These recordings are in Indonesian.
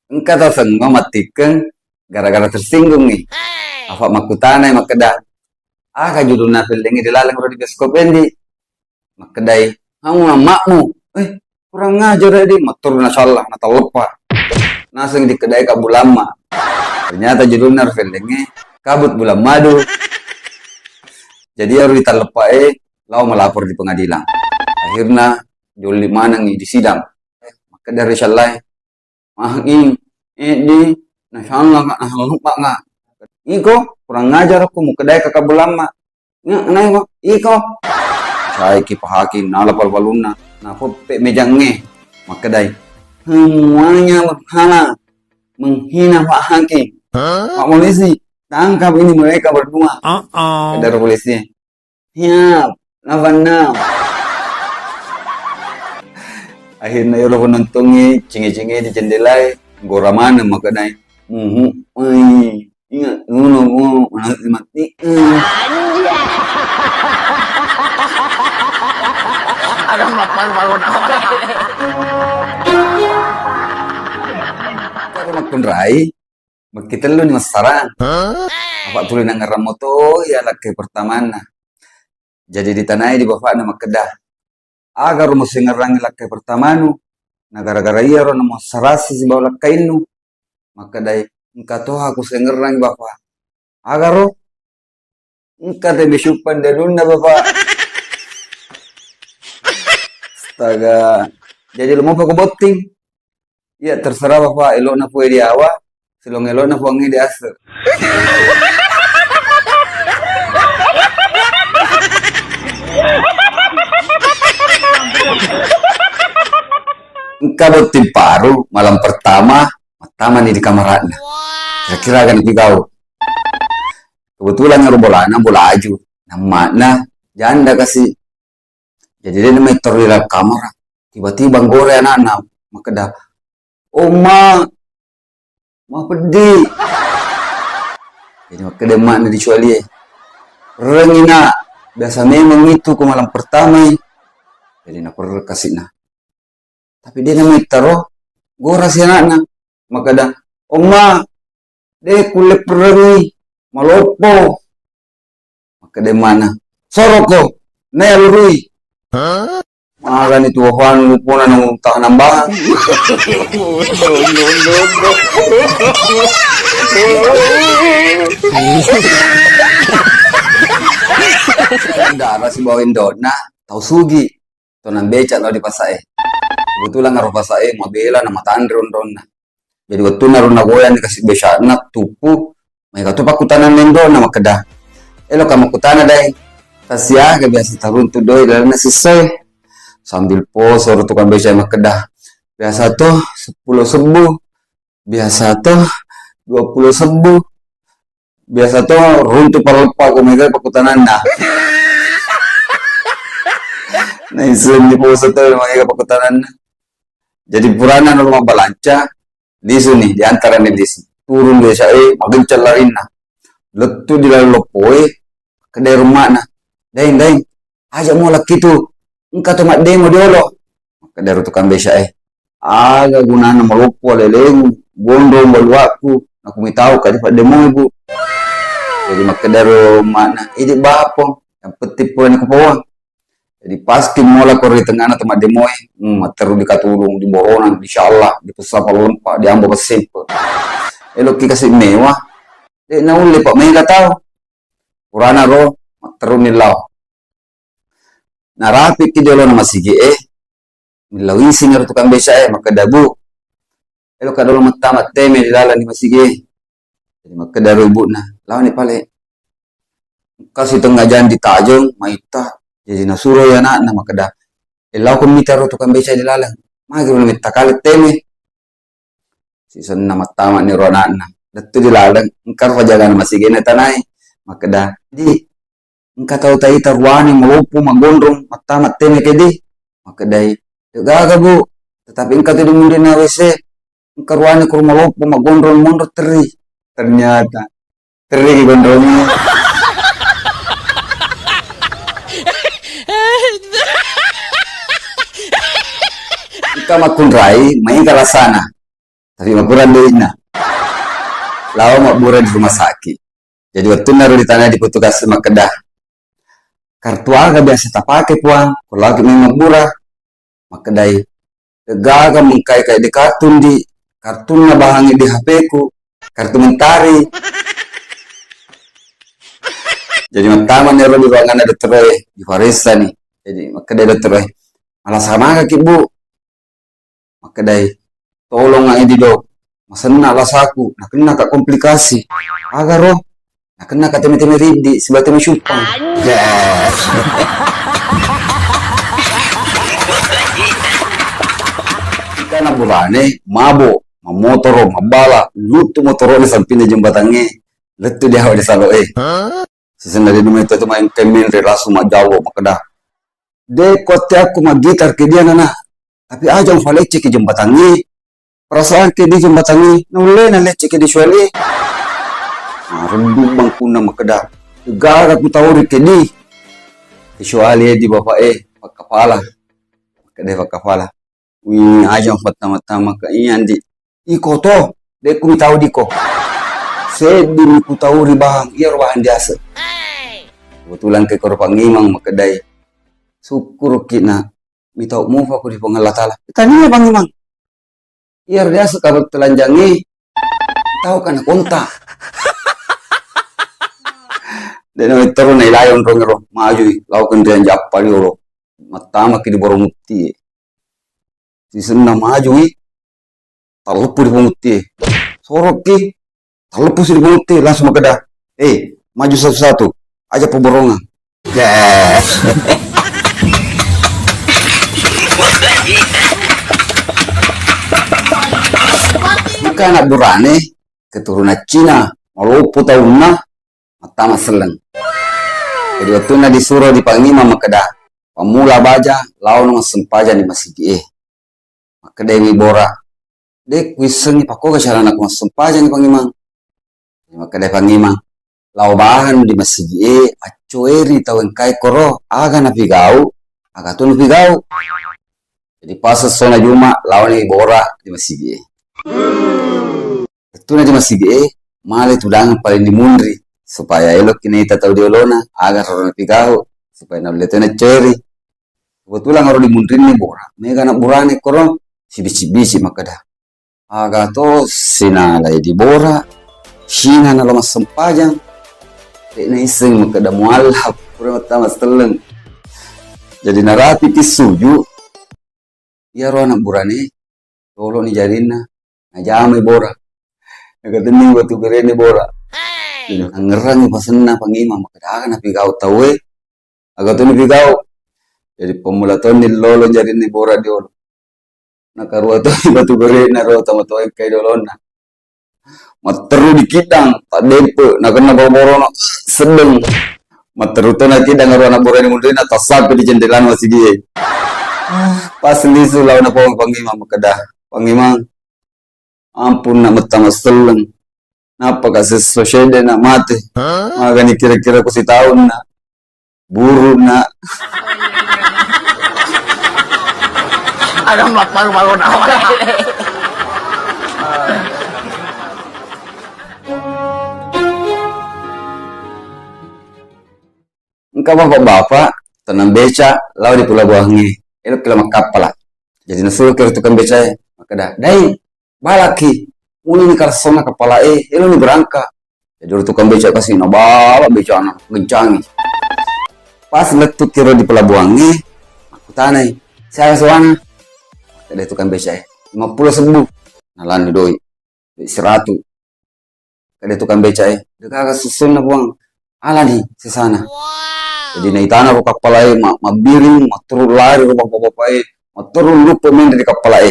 engka tahu sengo matikeng gara-gara tersinggung nih. Apa makutanai makedah. Judulna fildengi dilaleng ro di bioskop endi. Makedai, kamu makmu. Kurang ngajar di motor na salah na lupa. Naseng di kedai kabut lama. Ternyata judulnya fildengi kabut bulan madu. Jadi harus ditalepai lau melapor di pengadilan. Akhirnya juli manang di sidang. Maka dari salai mahing di nasional lupa nggak. Iko kurang ngajar aku mau kedai kakak lama. Nggak iko. Saya kipa hakim nala paluna. Nah pe mejangnya makedai. Semuanya berhala menghina Pak Hakim. Pak polisi tangkap ini mereka berdua. Kedai polisi. Siap, 86. Akhirnya ya lo penontonnya cengi-cengi di jendela gora mana makedai. Ingat ngono mati. Ada mapan bangun. Kalau makan rai, kita lu nih sarang. Apa tulis nang moto ya laki pertama na. Jadi di tanah di bapak nama kedah. Agar mau singerangi laki pertama nu. Nah gara-gara iya ro nama sarasi si bawa laki nu. Maka dai engkau toh aku singerangi bapak. Agar ro engkau teh besupan daruna bapak. Astaga. Jadi lu mau pakai boting. Ya terserah bapak, elok na puwe di awak, silong elok na puangi di aser. Engkau boting paru malam pertama nih di kamar Ratna. Kira-kira kan itu kau. Kebetulan ngaruh bola aju. Nama janda kasih. Jadi dia meter di dalam kamar. Tiba-tiba gore anak-anak. Maka dah, ma pedih. Jadi maka dia mak na dicuali. Rengina. Biasa memang itu ke malam pertama. Jadi nak perlu kasih na. Tapi dia namanya taruh. Gora si anak-anak. Maka dah, ma dia kulit perengi. Malopo. Maka dia mana? Soroko. Naya lurui. Makan itu wahan lupunan ng tak nambah. Darah si bawain dona tahu sugi to nang becak lo di pasae. Kebetulan ngaruh pasae mabela nama tandron dona. Jadi waktu naruh nagoyan dikasih becak nak tupu. Mereka tu pakutanan dona makedah. Elo kamu kutana dai. Tasya ke biasa taruntu doi dalam nasi soy. Sambil pos orang tukang becak makedah. Biasa tuh 10 sembuh. Biasa tuh 20 sembuh. Biasa tuh runtuh parlepa kumega pakutanan nah. Nah isun di pos tuh makanya pakutanan. Jadi purana rumah balanca lisu nih di antara nih lisu. Turun biasa magencal lain nah. Letu di lalu lopoi kedai rumah nah. Daing ajak mau laki tu. Engkau tu mak demo diolo. Maka dari tukang becak aga gunana melupo leleng gondong baluaku. Aku mi tahu kadi pak demo ibu. Jadi maka dari mana ini bapong yang petip puan ke bawah. Jadi pasti mola kori tengah na temat demo teru dikatulung di boronan insyaallah di pusat lempak di ambo besimpe. Elok kasih mewah. Dek na uli pak mai tahu. Purana ro teru nilau. Nah rapi ki jolo nama sige milawi singar tukang becak maka dabu. Elo kadolo matamat teme di dalan di masige. Jadi maka daru ibu nah lawan ni pale. Kasih tengah jalan di tajong maita jadi nasuro ya nak nama kada. Elau ko mitaro tukang becak di dalan. Magi ro mita kali teme. Sisen nama tamat ni ro anak. Datu di dalan engkar pajagan masige na tanai. Maka dah di engkau tahu tahu taruani melupu menggondong mata tene kedi maka dai gaga bu tetapi engkau tidak mungkin WC engkau ruani kur melupu menggondong mundur teri ternyata teri gondrongnya kita makun rai main kalasana Tapi makuran doina. Lawa makburan di rumah sakit. Jadi waktu naruh di tanah di petugas Makedah. Kartu aga biasa tak pakai puang. Kalau lagi memang murah. Makedai. Gaga mengkai kayak di kartun di. Kartunnya bahangi di HP ku. Kartu mentari. Jadi pertama nih di ruangan ada dokter di Farisa nih. Jadi Makedai dokter malah sama kaki bu. Makedai. Tolong nggak ini dok. Masena lah saku. Nak kena kak komplikasi. Agar roh. Nak kena kak temi-temi ridi. Sebelah temi syupang. Yes. Kita nak burane. Mabo. Mamotoro. Mabala. Lutu motoro di samping jembatannya. Letu dia di salo Sesena di rumah itu main kemin relasu mak Jawa Makedah. De kote aku mak gitar ke dia nana. Tapi aja yang falece ke jembatannya. Perasaan ke di jembatannya. Nule na lece ke di suali. Rendung bangkuna Makedah. Gara aku tahu ke di. Kecuali di bapak pak kepala. Makedah pak kepala. Wih aja yang pertama-tama ke iyan di. Iko toh. De ku tahu di ko. Sedih ku tahu ribang. Iya rubahan biasa. Kebetulan ke korban ngimang Makedai. Syukur kina. Mitau mufa aku di pengalat Allah. Tanya bang ngimang. Iya biasa kalau telanjangi. Tahu kan kontak. Dan terus na ilayon rong ro maju lakukan dia jappa di ro. Matama ki di borong mukti. Si senna maju talupu di mukti. Sorok ki talupu di mukti langsung Makedah. Maju satu-satu. Aja pemborongan. Yes. Maka anak burane keturunan Cina, Maluku tahunna, matama seleng. Jadi waktu na disuruh di Pangima Makedah, pamula baja, lawan sempaja di masjid Makedah wibora. Dek wiseng pako ke cara nak sempaja di Pangima. Makedah Pangima. Lau bahan di masjid acoeri taweng kai koro aga na pigau aga tu pigau. Jadi pas sona juma lawan ni bora di masjid. Itu na di masjid male tudang paling dimundri supaya elok kini tahu diolona aga rona pigau supaya na letena ceri. Kebetulan ngaro dimundri ni bora. Mega na burane koro si bici Makedah. Aga to sinala di bora. Sina na lama sempajang. Na iseng Makedah mualhab pura pertama seteleng. Jadi narapi kisuju. Ya roh anak burane. Tolong ni jarina. Najamai bora. Nagatening batu gerene bora. Ngerang pasena Pangima Makedah akan api kau tahu agak tu ni kau. Jadi pemula tahun ni lolo jarina bora diolo. Nakarua tu batu gerene roh tama toy kai dolona. Materu di kidang tak dempe nak kena bawa sedeng materu tu nak kidang ngaruh anak borani mundrin atas sampai di jendelaan masih dia pas lisu lawan apa Pangima Makedah Pangima ampun nak metama seleng napa kasih sosial nak mati makanya kira-kira aku si tahun nak buru nak Ada maparu-paru na. Engkau bapak-bapak tenang beca lalu di Pulau Buangi elok kila kapal lah. Jadi nasuruh kira tukang beca Makedah dai balaki muni ni karsona kepala elok ni berangka. Jadi tukang beca kasih bawa beca anak gencangi. Pas letuk kira di Pulau Buangi aku tanai saya suana ada tukang beca 50 sembuh nalan di doi 100 ada tukang beca dekat susun na buang ala nih sesana. Jadi na itana ro kapala mabiring maturun lari ro bapak-bapak maturun lupa main dari kapala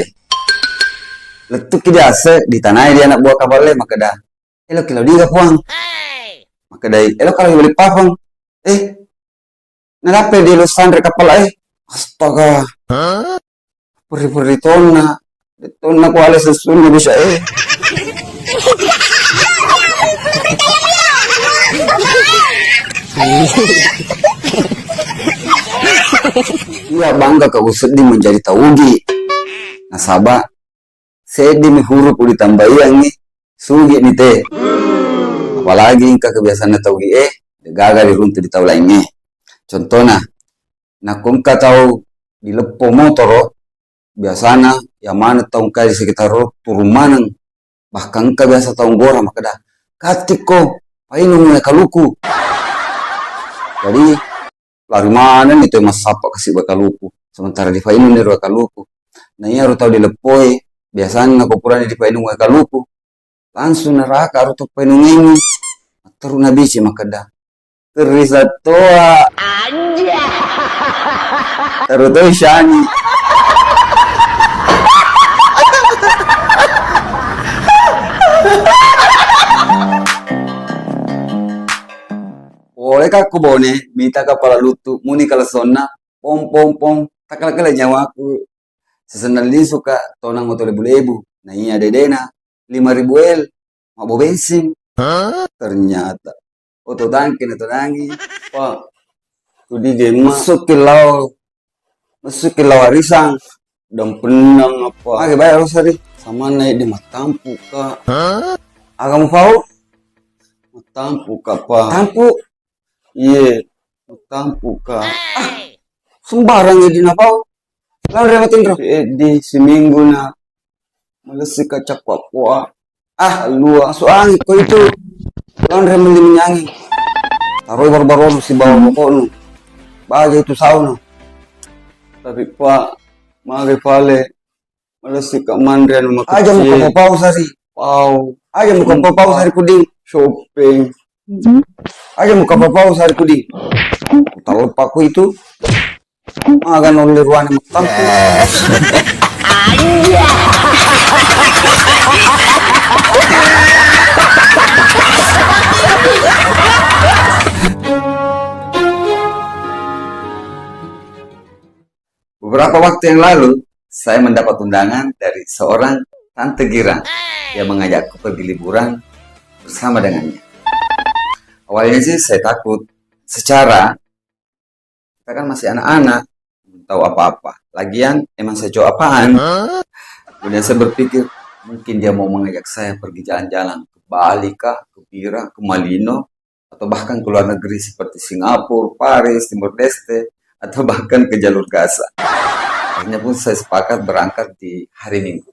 letuk ki ase di tanah dia anak buah kapal Makedah elok kilo dia puang Makedah elok kalau beli papang nalape di lusan dari kapala astaga peri tonna ko ale sesuatu bisa Iya bangga kau sedih menjadi taugi. Nasabah Sedi mi huruf ditambah yang nih sugi nih teh. Apalagi ka kebiasaan na taugi gagal diruntuh di tau lainnya. Contohnya, nah kung ka tau di lepo motor biasana yang mana tau ka di sekitar turun manang bahkan ka biasa tau gora maka dah katik ko painu mulai kaluku. Jadi lari mana nih tuh mas sapa kasih bakaluku sementara di painu nih bakaluku. Nah iya harus tau di lepoi biasanya aku pura di painu bakaluku langsung neraka harus tau painu ini terus nabisi maka dah terisa toa terus tuh shani. Oleh kaku bone, minta kepala lutu, muni kala sonna, pom pom pom, takala kala nyawa aku. Sesendal ini suka tonang motor lebu-lebu. Nah iya dedena, 5.000 el, mau bensin. Ternyata, oto tangki na tonangi, pak, tudi game masuk kilau arisang, dan penang apa. Oke bayar rosari, sama naik di matampu kak. Agak mau tahu? Matampu kak pak. Tampu? Iya, tampu kak. Sembarang ya di napau. Lalu remetin roh. Di seminggu na malesi kacak papua. Lu angin kau itu. Lalu remetin menyanyi. Taruh baru-baru si bawa pokok nu. Baja itu sauna. Tapi pak, mari vale. Malesi kak mandrian rumah kecil. Aja muka pau sari. Pau. Aja muka pau sari kuding. Shopping. Aja muka pau sari kuding. Tahu paku itu. Magan oleh ruangan tampu. Beberapa waktu yang lalu, saya mendapat undangan dari seorang Tante Gira yang mengajakku pergi liburan bersama dengannya. Awalnya sih saya takut, secara kita kan masih anak-anak, belum tahu apa-apa. Lagian emang saya jauh apaan? Kemudian saya berpikir, mungkin dia mau mengajak saya pergi jalan-jalan ke Bali kah, ke Pira, ke Malino, atau bahkan ke luar negeri seperti Singapura, Paris, Timur Leste, atau bahkan ke jalur Gaza. Akhirnya pun saya sepakat berangkat di hari Minggu.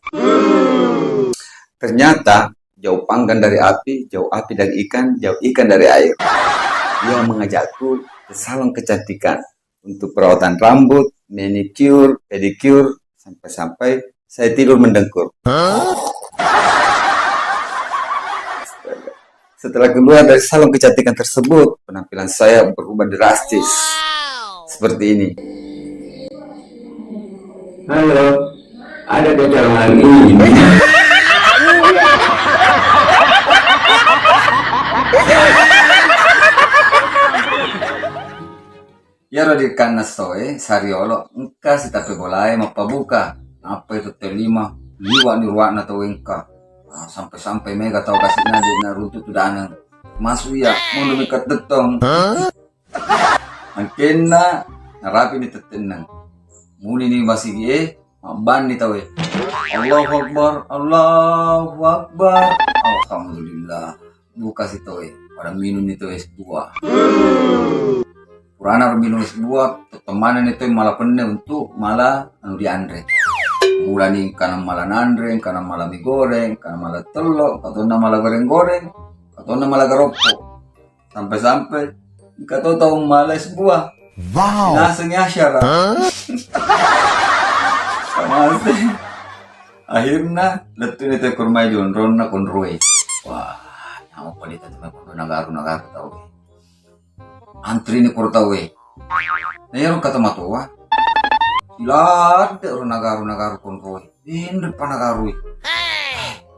Ternyata jauh panggang dari api, jauh api dari ikan, jauh ikan dari air. Dia mengajakku ke salon kecantikan untuk perawatan rambut, manicure, pedicure, sampai-sampai saya tidur mendengkur. Setelah keluar dari salon kecantikan tersebut, penampilan saya berubah drastis. Seperti ini. Halo, ada kecaman ini. Ya rodikan nasoe sariolo engka si tapi bolai mapabuka apa itu telima liwa ni ruak na tawengka sampai-sampai mega tau kasih nadi na runtuh tu danang masuk ya mau dekat detong makin na narapi ni tetenang muni ni masih ye maban ni tawe Allahu Akbar Allahu Akbar alhamdulillah buka si tawe pada minum ni tawe dua Purana minum sebuah temanan itu malah penuh untuk malah anu di andre. Mula nih karena malah nandreng, karena malah mie goreng, karena malah telur, atau malah goreng-goreng, atau malah garopo. Sampai-sampai kata tahu malah sebuah. Wow. Nasengnya syara. Masih. Akhirnya letu itu kurma jonron na konroe. Wah, nyawa palita tuh nagaru tahu. Antri ni kurtawe. Nayaro kata matowa. Silat orang nagaru kontrol. Hindi pa nagaru.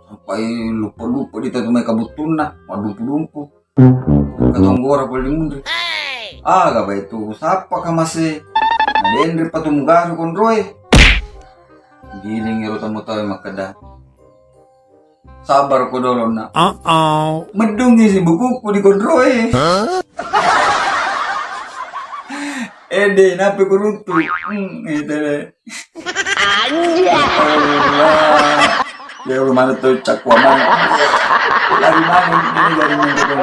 Sampai lupa dito may kabutun na. Madumpu-dumpu. Katonggora pa limundri. Gaba itu. Sapa ka masih. Hindi pa tumugaru kontrol. Giling iro tamo tayo makada. Sabar ko dolo na. Medungi si bukuku di kontrol. Ede nape kurutu. Itu deh. Ya udah mana tuh cakwa mana. Lari mana ini dari mana tuh.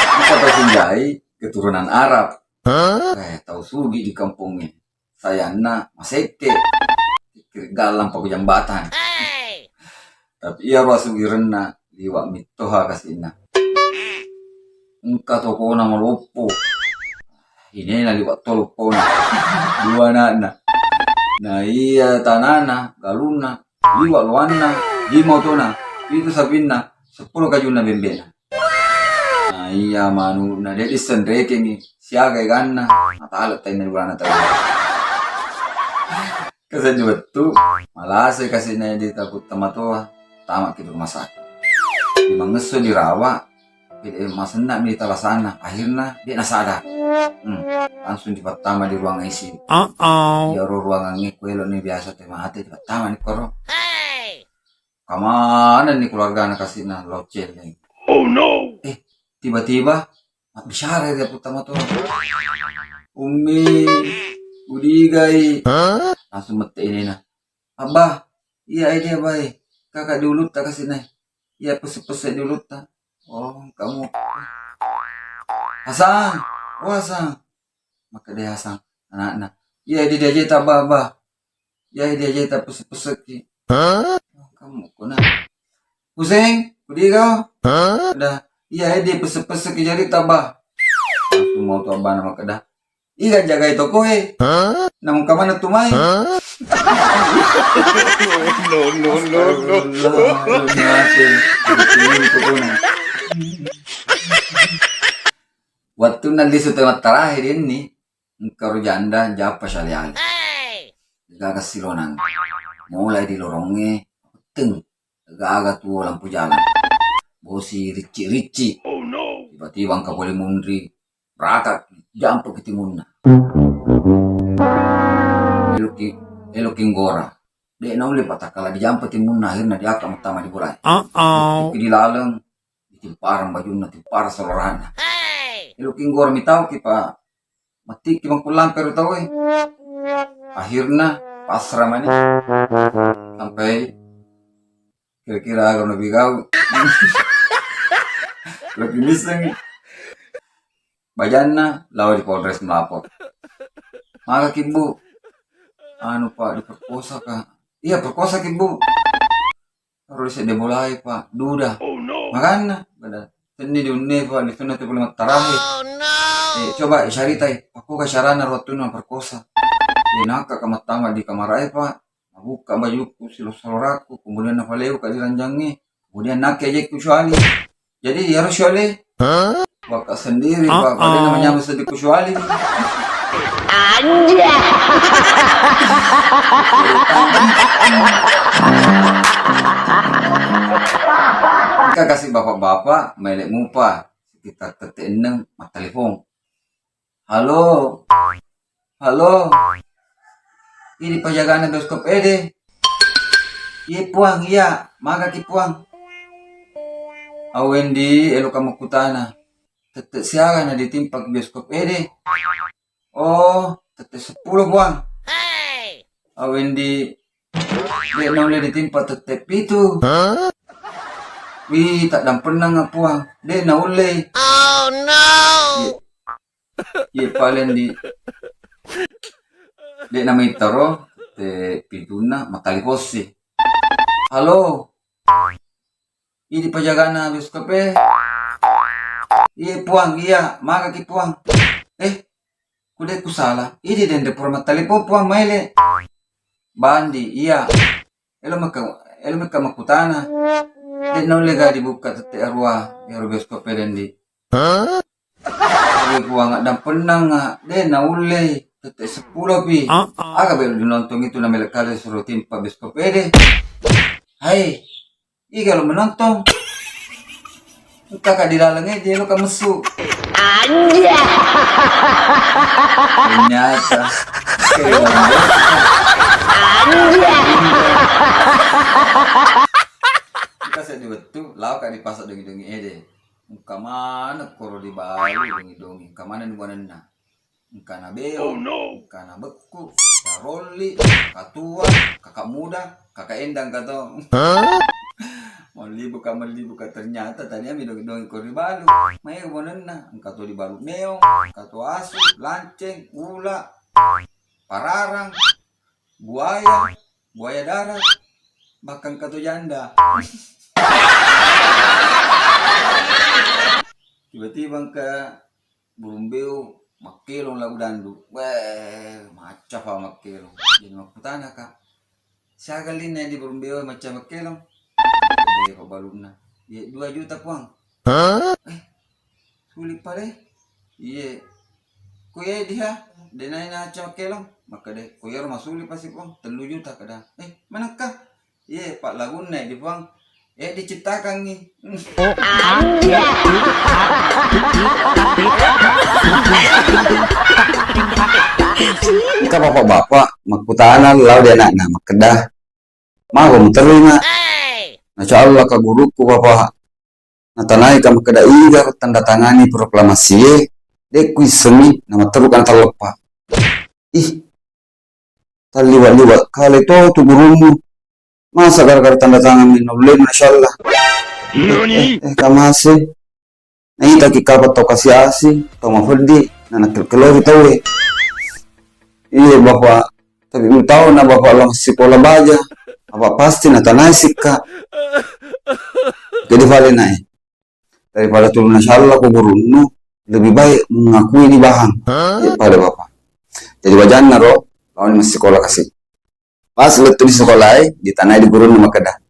Kita Pasunjai keturunan Arab. Tahu sugi di kampungnya. Saya na maseke. Galang paku jambatan. Tapi ia ruas wirena liwak mitoha kasina. Engka toko na malopo. Ini na liwak tolopo na. Dua nana. Nah iya tanana galuna liwak luana lima tona itu sabina 10 kajuna bembena. Nah iya manu na dia isendreke ni siaga ganna atala taina bulan atala. Kasi jubetu malase kasi na di takut tamatoa tamak gitu rumah sakit. Di mangeso dirawa masena mi talasana akhirnya dia nasada. Langsung dipatama di ruang ICU. Ya ruangan ini kuelo nih biasa tema hati dipatama nih koro. Kamana nih keluarga anak kasih nah locel nih. Oh no. Tiba-tiba bicara dia pertama tuh. Umi udigai. Langsung mete ini nah. Abah, iya ide baik. Kakak dulu tak kasih nih. Iya pese-pese dulu tak. Oh kamu. Hasan, oh Hasan. Maka dia Hasan anak-anak. Iya dia aja tak abah. Ya dia aja tak pese-pese ki. Kamu kena. Pusing, kudi kau. Udah. Iya dia pese-pese ki jadi tabah. Langsung mau tuh abah nama kedah. Iya jaga itu kowe. Namun kamana tuh main. No. Waktu nanti setelah terakhir ini, engkau janda japa syalian. Gagas silonan. Mulai di lorongnya, teng. Gagas tuh lampu jalan. Bosi rici. Tiba-tiba engkau boleh mundri. Rakat, jampu ke timurna. Eloking gora. Dek na uli patakala di jampu timurna akhirnya dia akan utama di bulai. Di laleng, ditimparan bajunya, timpar seluruhnya. Eloking gora mitau ki pa mati ki mangkulang pero tau akhirnya pasrah mani sampai kira-kira agak lebih kau. Lebih miseng. Bajana lawa di Polres melapor. Maka kibu, anu pak diperkosa kah? Iya perkosa kibu. Harus dia mulai pak, duda. Makanya, pada seni diunne pak di sana tu belum terakhir. Coba syaritai, aku ke syarana waktu nang perkosa. Di naka kamatama di kamar ay pak. Buka bajuku silor-siloraku, kemudian nafaleu ke diranjangi, kemudian nak aja kusuali. Jadi harus syole. Bapak sendiri, Pak. Pada namanya mesti dikusuali. Anja. Kita kasih bapak-bapak melek mupa sekitar tetek 6 telepon. Halo. Ini penjagaan bioskop ede. Iya puang, iya. Maka ki puang. Awendi elo kamu kutana. Tetek siaga na ditimpa bioskop ede. Oh, tetek 10 buang. Awendi dia noleh ditimpa tetek itu. Wih, tak dampenang puang. Dia naule. Oh no. Ye paling di dia nama itaro te pituna matali posi. Halo. Ini penjagaan bioskop Iya puang, iya, maka ki puang. Kude ku salah. Ini dende purma telepon puang maile. Bandi, iya. Elo maka makutana. Dia nole ga dibuka tete arwah, ya bioskop dendi. Kude puang dan penang dia naule tete 10 pi. Aga baru dinonton itu namanya kali suruh timpa bioskop Hai. Kalau menonton kakak di lalangnya dia lo kamesu. Anja. Ternyata. Anja. Kita saya betul, lau kak dipasak dongi-dongi ede. Muka mana koro di Bali dongi-dongi, kamana di buana. Kana beo, kana beku, karoli, katua, kakak muda, kakak endang kata. Malibu ka ternyata tadi ami dong ko ribalu. May bonenna, kato di balu meong, kato asu, lanceng, ula, pararang, buaya darat, bahkan kato janda. Tiba-tiba ke burung beo makilong lagu dandu. Weh, macam apa makilong. Jadi makutana kak. Siya galin na di burung beo macam makilong. Dia kok baluna. Iya 2 juta puang. Sulit pa deh. Iya. Kuya dia. Denay na macam makilong. Maka deh. Kuya rumah sulit pasti puang. 3 juta kada. Manakah? Iya pak lagun na di puang. Diciptakan nih. Ika bapak-bapak makutana lau dia anak makedah. Mau terima. Masya Allah ka guruku bapak. Natanai ka makedah iga tanda tangani proklamasi dekui semi nama terukan talopa. Ih. Taliwa-liwa kali tu gurumu. Masa gara-gara tanda tangan minulin Masya Allah. Kamasi. Nah ita kikapat tau kasih asi. Tau mafudi. Nana kelori tau Iya bapak. Tapi tahu na bapak lang sekolah baja. Apa pasti na tanay sika. Jadi vale na daripada turun Masya Allah ko gurunu. Lebih baik mengakui di bahang. Pada bapak. Jadi wajan na ro. Lawan masih sekolah kasih. Pas letu di sekolah di tanah di guru nama kedah.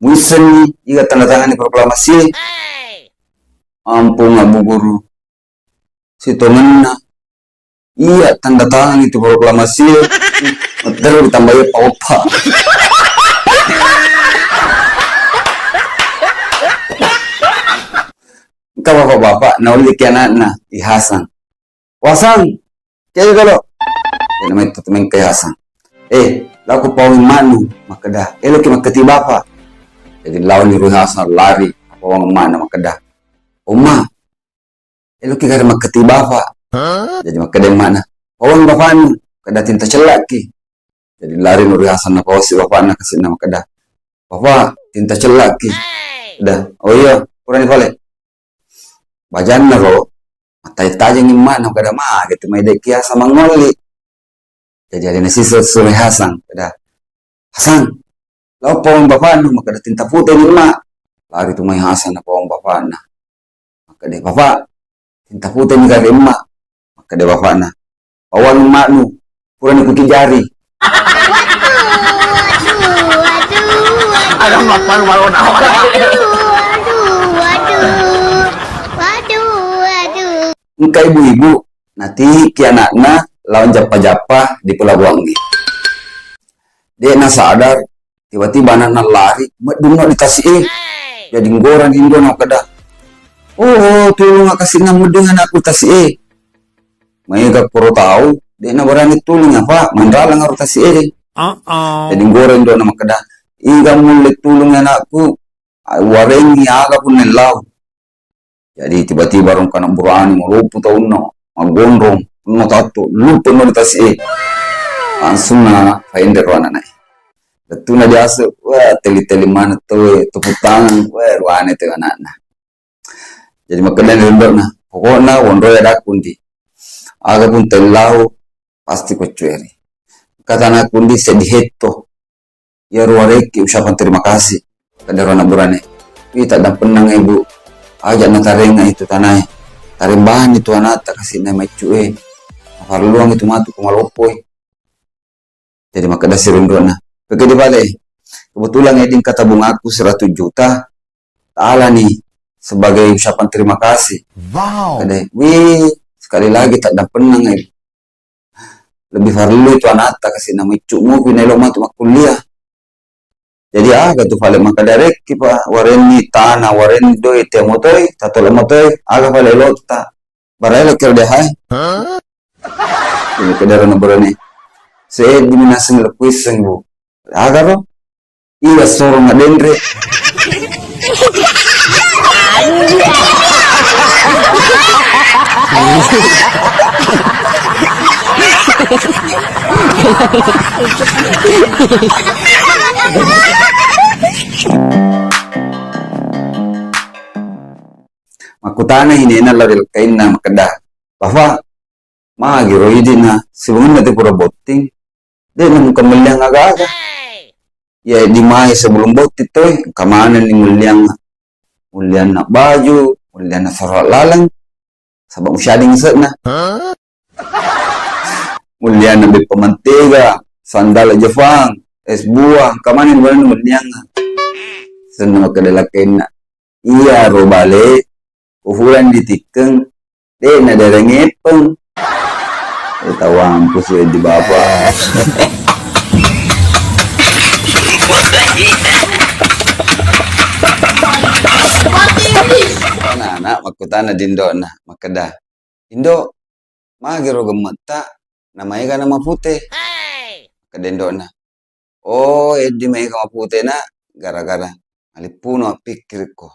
Muisen nih, iga tanda tangan di proklamasi. Ampun abu guru. Situ mana? Iya tanda tangan itu proklamasi. Terus ditambahin opa. Kau bapak-bapak, nauli kianana di Hasan. Wasan, kayak kalau. Yan naman ito tuming kay Hasan. Laku pawang manu, makadah. Lo ki magkati bapa. Jadi lawan ni Ruy Hasan lari, pawang manu makadah. Uma, lo ki kaya magkati bapa. Jadi makadah mana. Pawang bapa nu, kada tinta celak ki. Jadi lari ni Ruy Hasan na pawas si bapa na kasi na makadah. Bapa, tinta celak ki. Udah, oh iya, kurang balik. Bajan na ro, matay-tayang yung mana, kada maa, gitu may dekiya sa mangoli. Jadi ada nasi sesuai Hasan. Kada Hasan, lau pawang bapak nu maka ada tinta putih ni mak. Lari tu mai Hasan na pawang bapak na. Maka deh bapak tinta putih ni kari emak. Maka deh bapak na. Pawang emak nu kurang ikuti jari. Ada mapan malu nawa. Engkau ibu-ibu nanti ki anakna lawan japa-japa di Pulau Wangi. Dia na sadar, tiba-tiba anak lari, madungno di tasi jadi ngorang indo na kada. Oh, tulong kasih na mudungan aku tasi May puro tahu, dia na barang tulong apa, mandalang aku tasi Jadi ngorang indo na makada. Iga mulit tulong anakku, warengi aga pun nilaw. Jadi tiba-tiba rong kanang burani malupo taon no, magondrong. No tato, lupa no tas langsung na finder wana na Datu na diasa, wah teli-teli mana to tepuk tangan, wah ruane itu anak na. Jadi makanan lembab na, pokoknya wondro ya dakundi. Aga pun telau pasti kocueri. Kata anak kundi sediheto. Ya ruareki ucapan terima kasih. Kada rona burane. Kita dan penang ibu. Aja na tarenga itu tanah. Tarimbahan itu anak tak kasih nama cuy. Parluang itu matu kumalopoy. Jadi maka dasir na. Begitu balik. Kebetulan eding kata bunga aku 100 juta. Ta'ala nih sebagai ucapan terima kasih. Wow. Kadai, wih sekali lagi tak ada penang lebih farlu itu anak tak kasih nama cukmu pinelo matu mak kuliah. Jadi aga tu fale maka darek kipa wareni tanah wareni doi temotoi tatolo motoi aga fale lota. Barai lo kira deh hai. Ini kedara nabrani. Saya diminaseng lepuiseng bu. Agar lo, iya sorong ngadendre. Makutana ini na laril kain na makada. Bahwa magiro idi na sibungan natin pura boting. Di na muka mulyang aga-aga. Ya di mai sebelum bot itu kemana ni mulyang na baju, mulyang na sarok lalang. Sabang usyading set na. Mulyang na pemantega, sandal Jepang, es buah, kemana ni mulyang na. Senang kedalakin na. Iya ro balik. Uhulan di tikeng, deh na darah ngepeng. Tawang pusu di bapak. Anak makutana dindo na makada. Indo, magiro gemeta, namanya kan nama putih. Kedendo na. Oh, di mai kama putih na gara-gara alipuno pikirku.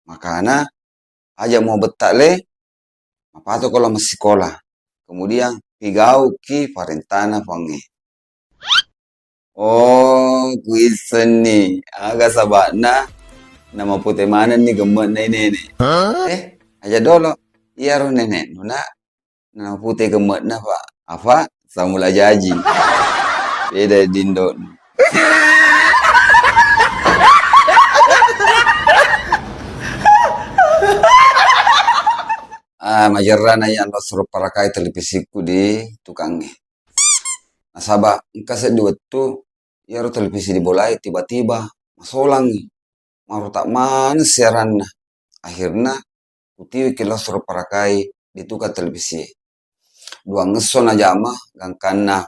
Makana aja mau betale, apa tuh kalau masih sekolah. Kemudian pigau ki parentana pange. Oh, kuisen nih, agak sabana nama putih mana nih gemet nenek. Aja dulu, iya ro nenek, nuna nama putih gemet na pak. Apa? Samula jaji. Beda dindo. Majarana yang lo suruh parakai televisiku di tukangnya. Nasaba, engkau dua tu, ya ro televisi dibolai tiba-tiba masolang nih. Maru tak mana siaran. Akhirnya, kutiwi kilo suruh parakai di tukang televisi. Dua ngeson aja mah, gangkana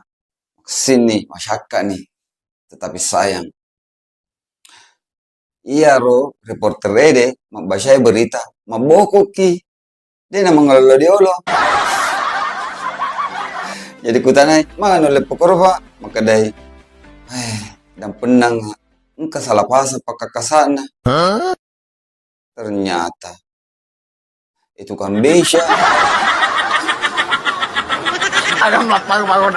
kesini masyarakat nih. Tetapi sayang. Iya ro, reporter ede, membaca berita, mabokoki. Dia nama ngelola diolo. Jadi kutanai, mana nolep pokor pak, maka dai. Dan penang, engkau salah pasal pakai kasana. Ternyata itu kan Besya. Agak melakukan awal.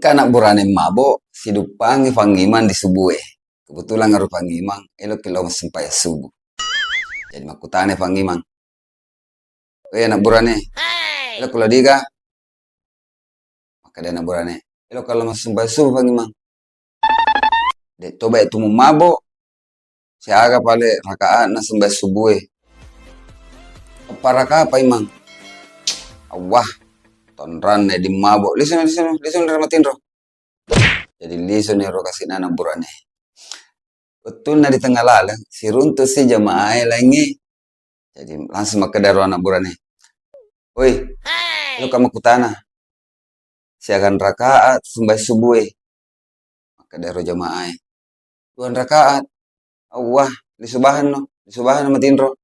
Anak burane mabok, sidup pangi pangiman di subuh. Kebetulan ngaruh pangimang, elok kilo sampai subuh. Jadi makutane pangimang. Anak burane, elok kula diga. Maka dia anak burane, elok kalau sampai subuh pangimang. Dek toba itu mau mabok. Siaga pale rakaat na sampai subuh. Apa rakaat apa imang? Allah. Tonran di mabok. Listen dari matin ro. Jadi listen ro kasih anak burane. Betul na di tengah lalang, si runtuh si jamaah lagi. Jadi langsung makadaro anak burane. Oi, lu kamu kutana. Siakan rakaat sembah subuh. Makadaro jamaah. Tuan rakaat. Allah, disubahan matin ro.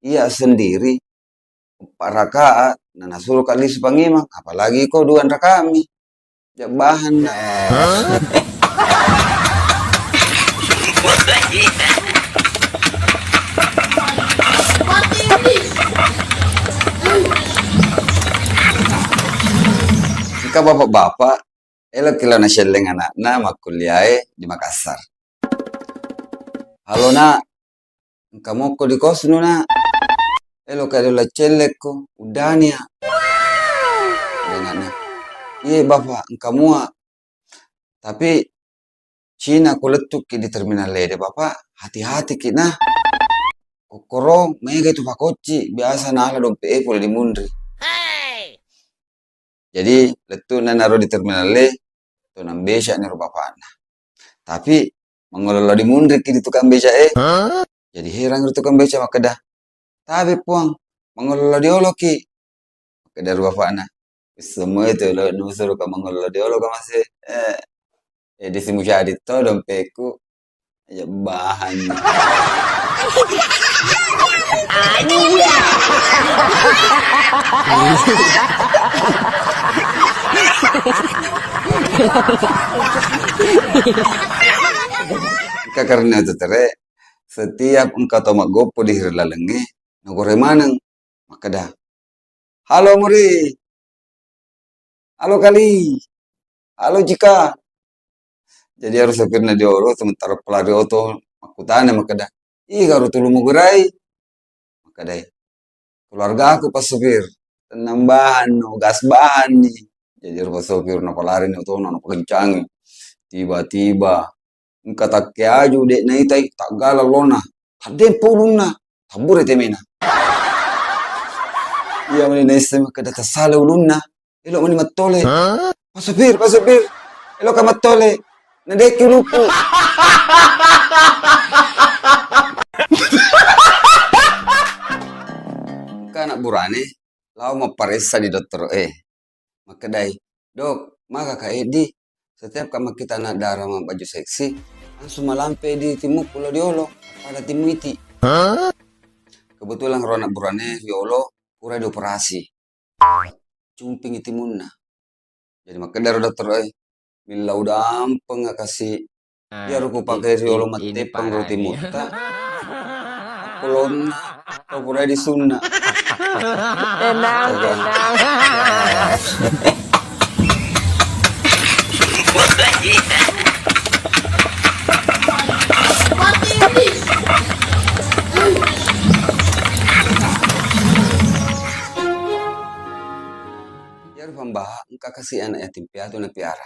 Iya sendiri. 4 rakaat. Nah, nasuruh kali sepangimang, apalagi kau 2 rakami. Jabahan. Jika bapak-bapak, elok kila na syeleng anak na makuliahe di Makassar. Halo nak, kamu kok di kos nu nak? Elok adalah celekku, udania. Dengannya, iya bapak, kamu tapi Cina kuletuk di terminal lede bapak, hati-hati kina. Kokoro, mega itu pakoci, biasa nala dompet boleh dimundri. Jadi letu naro di terminal le, tu nam Besya naro bapak na. Tapi mengelola dimundri di tukang Besya jadi heran di tukang Besya maka dah. Tapi puang mengelola diolo ki. Maka dari bapak na. Semua itu lo nusur ka mengelola diolo ka masih di simu jadi to dompetku aja bahan. Anja. Ika karena itu tere, setiap engkau tomak gopo di hiri lalenge, nagore manang, maka dah. Halo Muri, halo Kali, halo Jika. Jadi harus sopirna di oro, sementara pelari oto, makutane maka dah. Ih, karu tulu mugurai, maka dah. Keluarga aku pas sopir, tenambahan, no gas bahan nih. Jadi harus pas sopir, no pelari no oto, no kencang. Tiba-tiba, engkau tak keaju dek na itai, tak gala lona. Tadem puluna, tabure temena. Iya mani naisa maka dah tasala uluna. Elo mani matole. Pas sopir, elo ka matole. Nadeki lupu. Ka anak burane, lau maparesa di dokter maka dai, dok, maka ka Edi, setiap kama kita nak darah sama baju seksi, langsung malampe di timu pulau diolo, pada timu iti. Kebetulan anak burane diolo, pura dioperasi. Cumping iti munna. Jadi maka dari dokter bila udah ampeng nggak kasih, biar aku pakai riolo mati roti muta. Kulon, kau pura di sunna. Tenang, tenang. Biar pembah, engkau kasih anak yatim piatu na piara.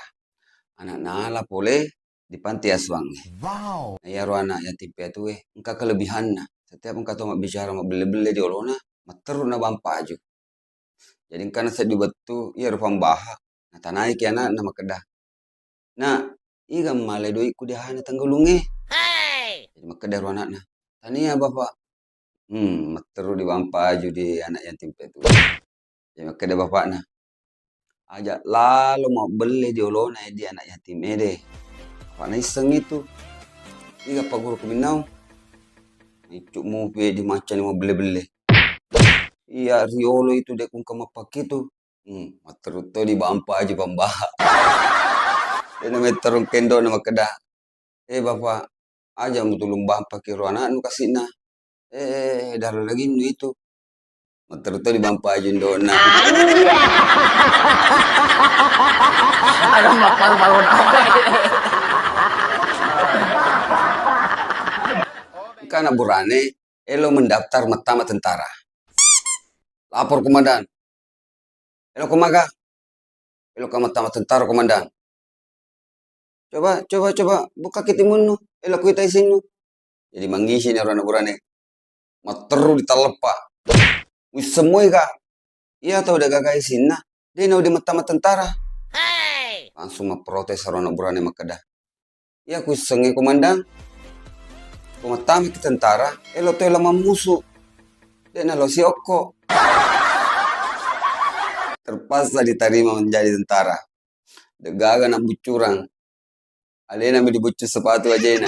Anak nala boleh di panti asuhan. Wow. Nah, ya anak yatim piatu engkau kelebihan na. Setiap engkau tuh bicara mau beli-beli di olona, materu na bampaju. Jadi karena saya dibetu, iya rupang baha. Nah, tanai ki anak nama kedah. Nah, iga male doi ku dihana tanggulunge. Jadi makedah ru anak nah. Tania bapak. Materu di bampaju di anak yatim piatu. Jadi makedah bapak nah. Ajak lalu mau beli di olona di anak yatim deh. Bapak na iseng itu. Iga pak guru kuminau. Icuk mau di macan mau beli-beli. Iya riolo itu dek kung kamapak itu. Materu to di bampaju pambaha. Dia meterung kendo nama kedah. Bapak, aja mau tulung bapak kiro anak nu kasih na. Darah lagi nu itu. Materu to di bampaju ndona. Alam mapang-pango na ako. Karena burane, elo mendaftar matama tentara. Lapor komandan. Elo kumaga. Elo ka matama tentara komandan. Coba, buka kitimun nu. Elo kuita isin nu. Jadi mangisi ni orang burane. Materu ditalepa. Wis semua ka. Iya tahu udah gagal isin na. Dia na udah matama tentara. Langsung memprotes orang burane makedah. Iya ku sengi komandan. Kumatami ke tentara. Elo to elo mamusu. Dia na lo sioko. Terpaksa diterima menjadi tentara. Degaga nak bucurang. Alena mi dibucu sepatu aja na.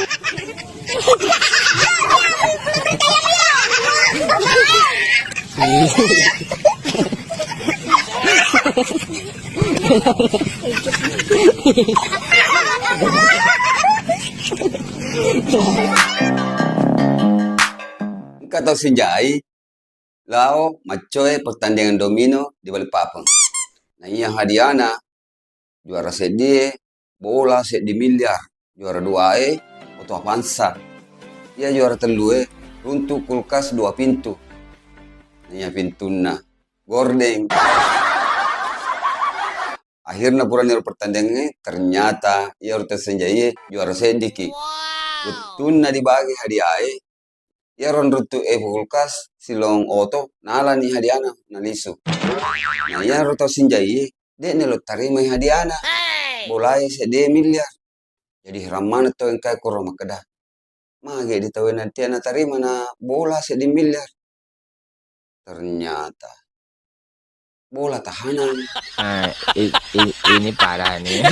Engkau tahu Sinjai? Lao, macoy pertandingan domino di Balikpapan. Nah, yang hadiana juara sedih, bola di miliar, juara 2 auto Avanza. Ia juara telu runtuh kulkas 2 pintu. Nah, pintuna gordeng. Akhirnya pura niru pertandingan ternyata ia harus Sinjai juara sediki. Utuna dibagi hadiah. Ya ron rutu kulkas silong oto nala ni hadiana nalisu. Nah ya roto Sinjai dia nelo tarima hadiana. Bolai sede miliar. Jadi ramana to yang kai koroma kedah. Mage di tahu nanti anak tarima na bola sede miliar. Ternyata bola tahanan. Ini parah nih.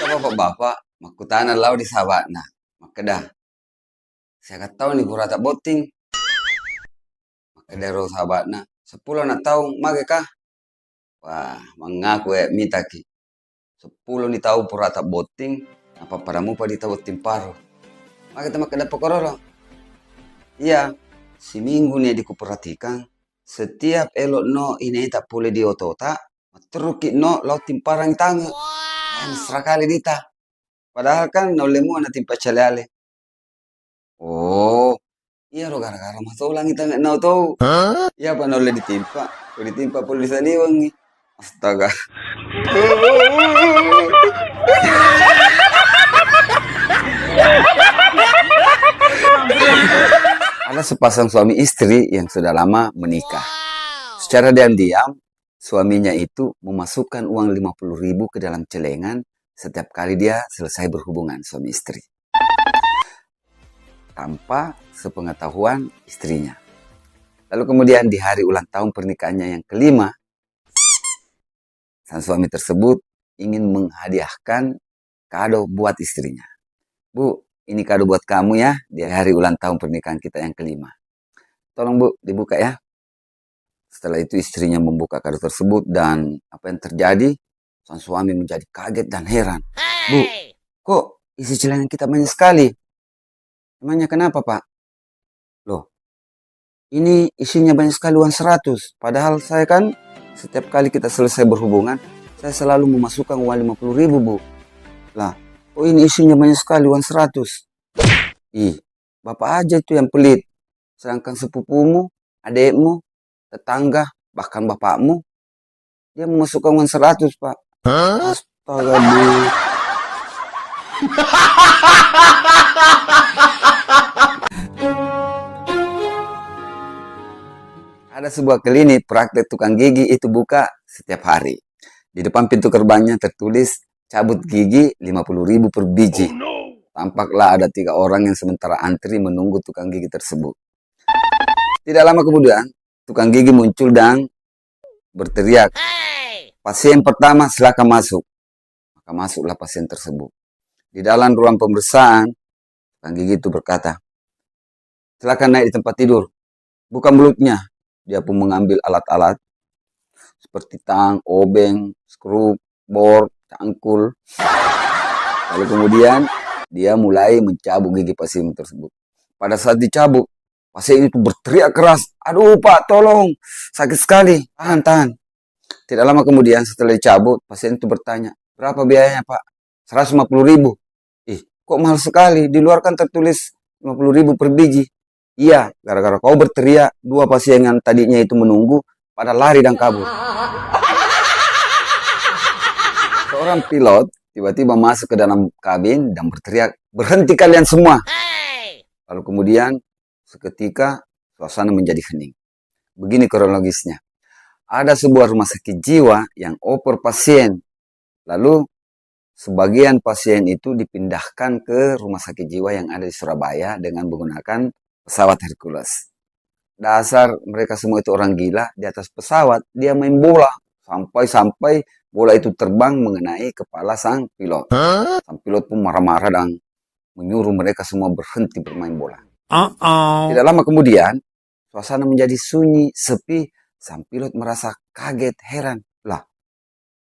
Bapak-bapak makutana lau di sabana. Makedah. Saya tahu nih pura tak boting. Makedah ro sabana. 10 anak tahu mage kah? Wah, mengaku ya mitaki. 10 ni tahu purata boting, apa padamu pa di tahu boting paru. Maka kita makan dapat kororo. Iya, si minggu nih dikuperhatikan. Setiap elok no ini tak boleh di otota. Terukit no laut timparang tangga. Mesra kali dita. Padahal kan nolemu anak timpa caleale. Oh, iya lo gara-gara masuk ulang kita nggak tahu. Iya apa nolnya ditimpa. Kalau ditimpa polisi liwangi. Astaga. Ada sepasang suami istri yang sudah lama menikah. Secara diam-diam, suaminya itu memasukkan uang 50.000 ke dalam celengan setiap kali dia selesai berhubungan suami istri. Tanpa sepengetahuan istrinya. Lalu kemudian di hari ulang tahun pernikahannya yang kelima, sang suami tersebut ingin menghadiahkan kado buat istrinya. Bu, ini kado buat kamu ya, di hari ulang tahun pernikahan kita yang kelima. Tolong Bu, dibuka ya. Setelah itu istrinya membuka kado tersebut dan apa yang terjadi? Sang suami menjadi kaget dan heran. Bu, kok isi celengan kita banyak sekali? Emangnya kenapa Pak? Loh, ini isinya banyak sekali uang 100. Padahal saya kan setiap kali kita selesai berhubungan, saya selalu memasukkan uang 50.000 Bu. Lah, oh ini isinya banyak sekali uang 100. Ih, Bapak aja itu yang pelit. Sedangkan sepupumu, adekmu, tetangga, bahkan bapakmu, dia memasukkan uang 100 Pak. Astaga Bu. Ada sebuah klinik praktek tukang gigi itu buka setiap hari. Di depan pintu gerbangnya tertulis cabut gigi 50.000 per biji. Tampaklah ada 3 orang yang sementara antri menunggu tukang gigi tersebut. Tidak lama kemudian, tukang gigi muncul dan berteriak, pasien pertama silakan masuk. Maka masuklah pasien tersebut. Di dalam ruang pemeriksaan, tukang gigi itu berkata, silakan naik di tempat tidur. Buka mulutnya. Dia pun mengambil alat-alat seperti tang, obeng, skrup, bor, cangkul. Lalu kemudian dia mulai mencabut gigi pasien tersebut. Pada saat dicabut, pasien itu berteriak keras. Aduh Pak, tolong. Sakit sekali. Tahan, tahan. Tidak lama kemudian setelah dicabut, pasien itu bertanya, berapa biayanya Pak? 150.000. Ih, kok mahal sekali? Di luar kan tertulis 50.000 per biji. Iya, gara-gara kau berteriak, 2 pasien yang tadinya itu menunggu pada lari dan kabur. Seorang pilot tiba-tiba masuk ke dalam kabin dan berteriak, berhenti kalian semua. Lalu kemudian seketika suasana menjadi hening. Begini kronologisnya. Ada sebuah rumah sakit jiwa yang oper pasien. Lalu sebagian pasien itu dipindahkan ke rumah sakit jiwa yang ada di Surabaya dengan menggunakan pesawat Hercules. Dasar mereka semua itu orang gila. Di atas pesawat dia main bola. Sampai-sampai bola itu terbang mengenai kepala sang pilot. Sang pilot pun marah-marah dan menyuruh mereka semua berhenti bermain bola. Tidak lama kemudian, suasana menjadi sunyi, sepi. Sang pilot merasa kaget, heran. Lah,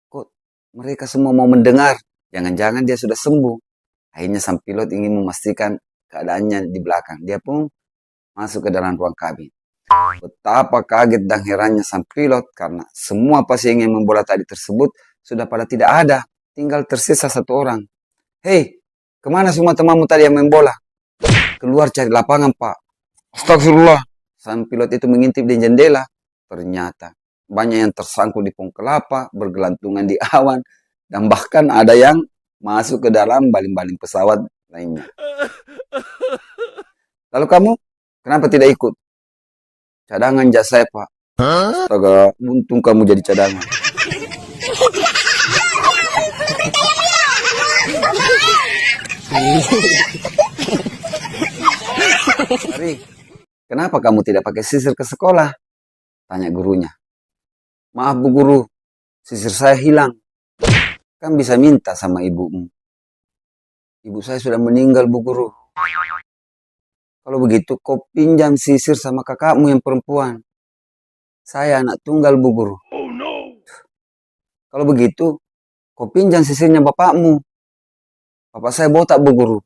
kok mereka semua mau mendengar? Jangan-jangan dia sudah sembuh. Akhirnya sang pilot ingin memastikan keadaannya di belakang. Dia pun masuk ke dalam ruang kabin. Betapa kaget dan herannya sang pilot karena semua pasien yang membola tadi tersebut sudah pada tidak ada. Tinggal tersisa 1 orang. Hei, kemana semua temanmu tadi yang main bola? Keluar cari lapangan Pak. Astagfirullah. Sang pilot itu mengintip di jendela. Ternyata banyak yang tersangkut di pohon kelapa, bergelantungan di awan, dan bahkan ada yang masuk ke dalam baling-baling pesawat lainnya. Lalu kamu, kenapa tidak ikut? Cadangan jasa saya Pak. Astaga, untung kamu jadi cadangan. Ari, kenapa kamu tidak pakai sisir ke sekolah? Tanya gurunya. Maaf Bu Guru, sisir saya hilang. Kan bisa minta sama ibumu. Ibu saya sudah meninggal Bu Guru. Kalau begitu kau pinjam sisir sama kakakmu yang perempuan. Saya anak tunggal Bu Guru. Kalau begitu, kau pinjam sisirnya bapakmu. Bapak saya botak, Bu Guru.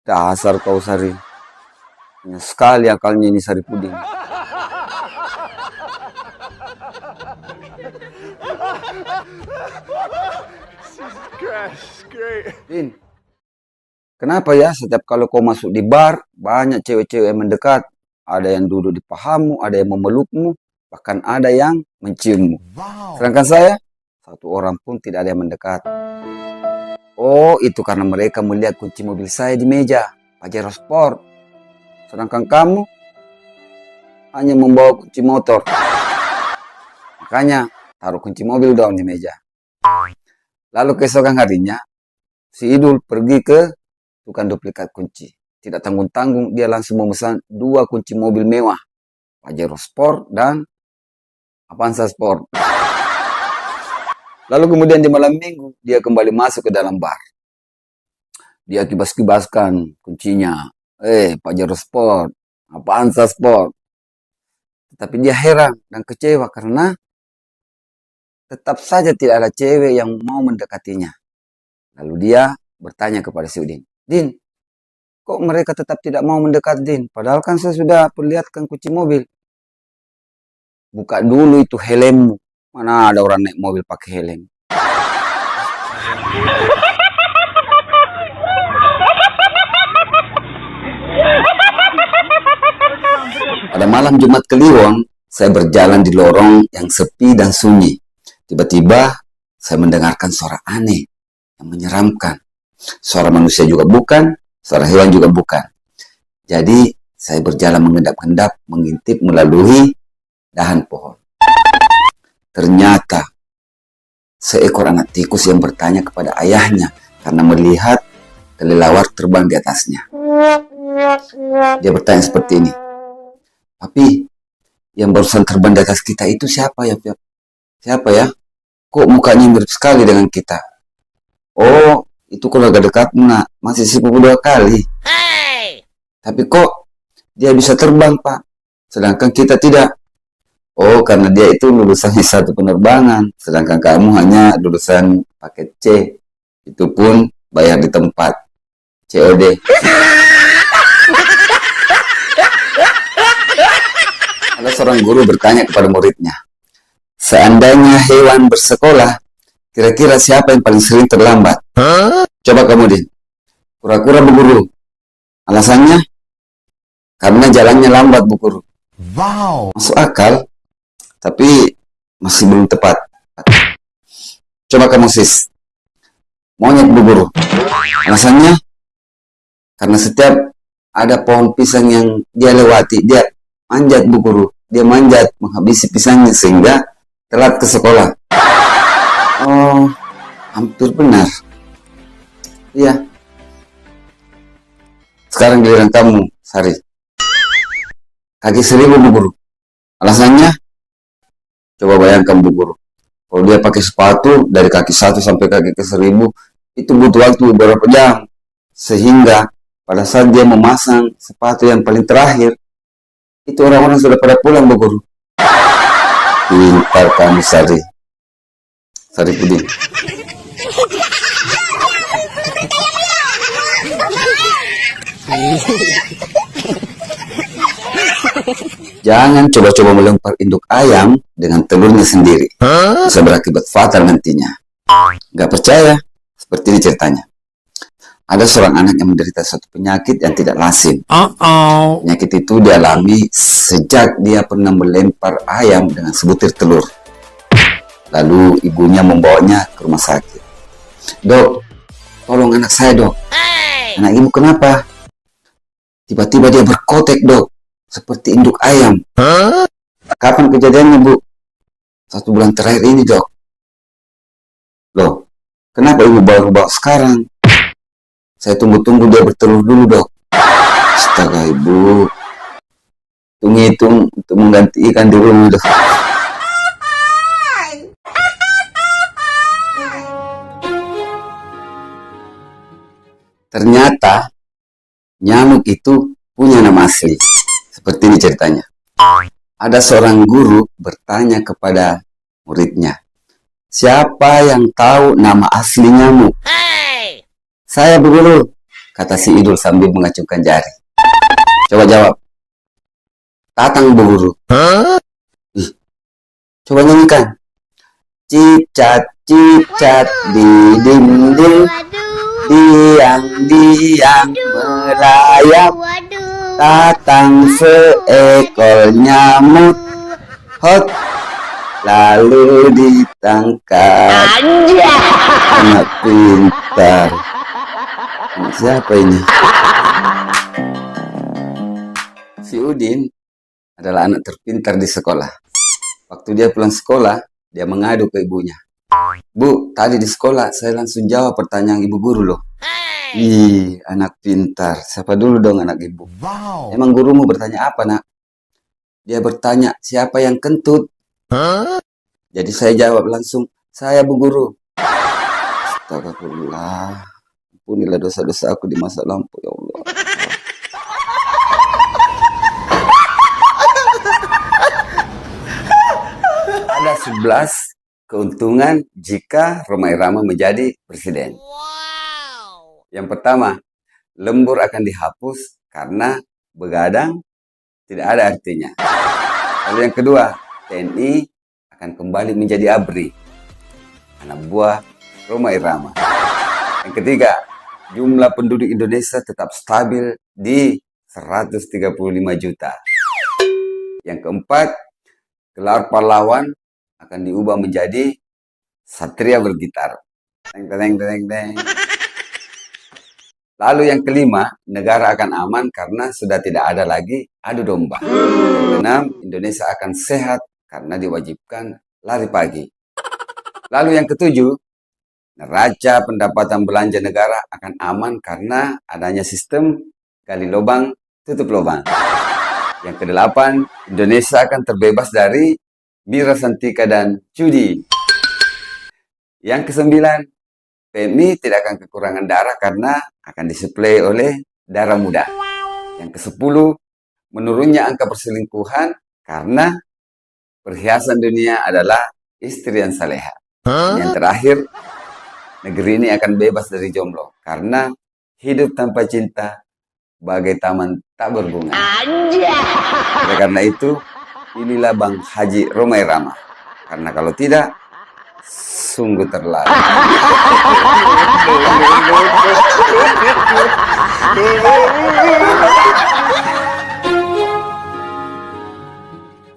Dasar kau, Sari. Hanya sekali akalnya ini Sari Puding. Din, kenapa ya setiap kalau kau masuk di bar, banyak cewek-cewek yang mendekat. Ada yang duduk di pahamu, ada yang memelukmu, bahkan ada yang menciummu. Sedangkan saya, satu orang pun tidak ada yang mendekat. Oh, itu karena mereka melihat kunci mobil saya di meja, Pajero Sport. Sedangkan kamu hanya membawa kunci motor. Makanya, taruh kunci mobil dong di meja. Lalu keesokan harinya, si Idul pergi ke tukang duplikat kunci. Tidak tanggung-tanggung, dia langsung memesan 2 kunci mobil mewah. Pajero Sport dan Avanza Sport. Lalu kemudian di malam minggu, dia kembali masuk ke dalam bar. Dia kibas-kibaskan kuncinya. Pajero Sport, Avanza Sport. Tapi dia heran dan kecewa karena tetap saja tidak ada cewek yang mau mendekatinya. Lalu dia bertanya kepada si Udin. Din, kok mereka tetap tidak mau mendekat, Din? Padahal kan saya sudah perlihatkan kunci mobil. Buka dulu itu helmmu. Mana ada orang naik mobil pakai helm? Pada malam Jumat Kliwon, saya berjalan di lorong yang sepi dan sunyi. Tiba-tiba saya mendengarkan suara aneh yang menyeramkan. Suara manusia juga bukan, suara hewan juga bukan. Jadi saya berjalan mengendap-endap, mengintip melalui dahan pohon. Ternyata seekor anak tikus yang bertanya kepada ayahnya karena melihat kelelawar terbang di atasnya. Dia bertanya seperti ini. Papi, yang barusan terbang di atas kita itu siapa ya, Piap? Siapa ya? Kok mukanya mirip sekali dengan kita? Oh, itu keluarga dekatmu, nak. Masih sepupu 2 kali. Tapi kok dia bisa terbang, Pak? Sedangkan kita tidak. Oh, karena dia itu lulusan satu penerbangan. Sedangkan kamu hanya lulusan paket C. Itu pun bayar di tempat. COD. Ada seorang guru bertanya kepada muridnya. Seandainya hewan bersekolah, kira-kira siapa yang paling sering terlambat? Coba kamu, Din. Kura-kura, Bu Guru. Alasannya? Karena jalannya lambat, Bu Guru. Wow. Masuk akal, tapi masih belum tepat. Coba kamu, Sis. Monyet, Bu Guru. Alasannya? Karena setiap ada pohon pisang yang dia lewati, dia manjat, Bu Guru. Dia manjat menghabisi pisangnya sehingga telat ke sekolah. Oh, hampir benar. Iya. Sekarang giliran kamu, Sari. Kaki 1000, Bu Guru. Alasannya? Coba bayangkan, Bu Guru. Kalau dia pakai sepatu dari kaki 1 sampai kaki ke 1000, itu butuh waktu beberapa jam. Sehingga pada saat dia memasang sepatu yang paling terakhir, itu orang-orang sudah pada pulang, Bu Guru. Pintar kamu, Sari. Sari Puding. Jangan coba-coba melempar induk ayam dengan telurnya sendiri. Bisa berakibat fatal nantinya. Gak percaya? Seperti ini ceritanya. Ada seorang anak yang menderita suatu penyakit yang tidak lazim. Penyakit itu dialami sejak dia pernah melempar ayam dengan sebutir telur. Lalu ibunya membawanya ke rumah sakit. Dok, tolong anak saya, Dok. Anak ibu kenapa? Tiba-tiba dia berkotek, Dok. Seperti induk ayam. Kapan kejadiannya, Bu? 1 bulan terakhir ini, Dok. Loh, kenapa ibu baru-baru sekarang? Saya tunggu-tunggu dia bertelur dulu, Dok. Astaga, Ibu. Hitung-hitung untuk mengganti ikan di rumah, Dok. Ternyata nyamuk itu punya nama asli. Seperti ini ceritanya. Ada seorang guru bertanya kepada muridnya, siapa yang tahu nama asli nyamuk? Saya Bu Guru, kata si Idul sambil mengacungkan jari. Coba jawab. Tatang Bu Guru. Ih, coba nyanyikan. Cicat di dinding, diam-diam melayap, datang seekor nyamuk, hot, lalu ditangkap. Anak pintar. Siapa ini? Si Udin adalah anak terpintar di sekolah. Waktu dia pulang sekolah, dia mengadu ke ibunya. Bu, tadi di sekolah saya langsung jawab pertanyaan ibu guru loh. Ih, anak pintar. Siapa dulu dong anak ibu? Emang gurumu bertanya apa, nak? Dia bertanya, siapa yang kentut? Jadi saya jawab langsung, saya Bu Guru. Astagfirullah. Ampunilah dosa-dosa aku di masa lampau, ya Allah. Ada 11 keuntungan jika Rhoma Irama menjadi presiden. Yang pertama, lembur akan dihapus karena begadang tidak ada artinya. Lalu yang kedua, TNI akan kembali menjadi ABRI, anak buah Rhoma Irama. Yang ketiga, jumlah penduduk Indonesia tetap stabil di 135 juta. Yang keempat, gelar pahlawan akan diubah menjadi satria bergitar. Teng, teng, teng, teng. Lalu yang kelima, negara akan aman karena sudah tidak ada lagi adu domba. Yang keenam, Indonesia akan sehat karena diwajibkan lari pagi. Lalu yang ketujuh, neraca pendapatan belanja negara akan aman karena adanya sistem gali lubang, tutup lubang. Yang kedelapan, Indonesia akan terbebas dari miras antika dan judi. Yang kesembilan, PMI tidak akan kekurangan darah karena akan disuplai oleh darah muda. Yang kesepuluh, menurunnya angka perselingkuhan karena perhiasan dunia adalah istri yang saleha. Yang terakhir, negeri ini akan bebas dari jomblo karena hidup tanpa cinta bagai taman tak berbunga. Oleh karena itu, pilihlah Bang Haji Rhoma Irama. Karena kalau tidak, sungguh terlalu.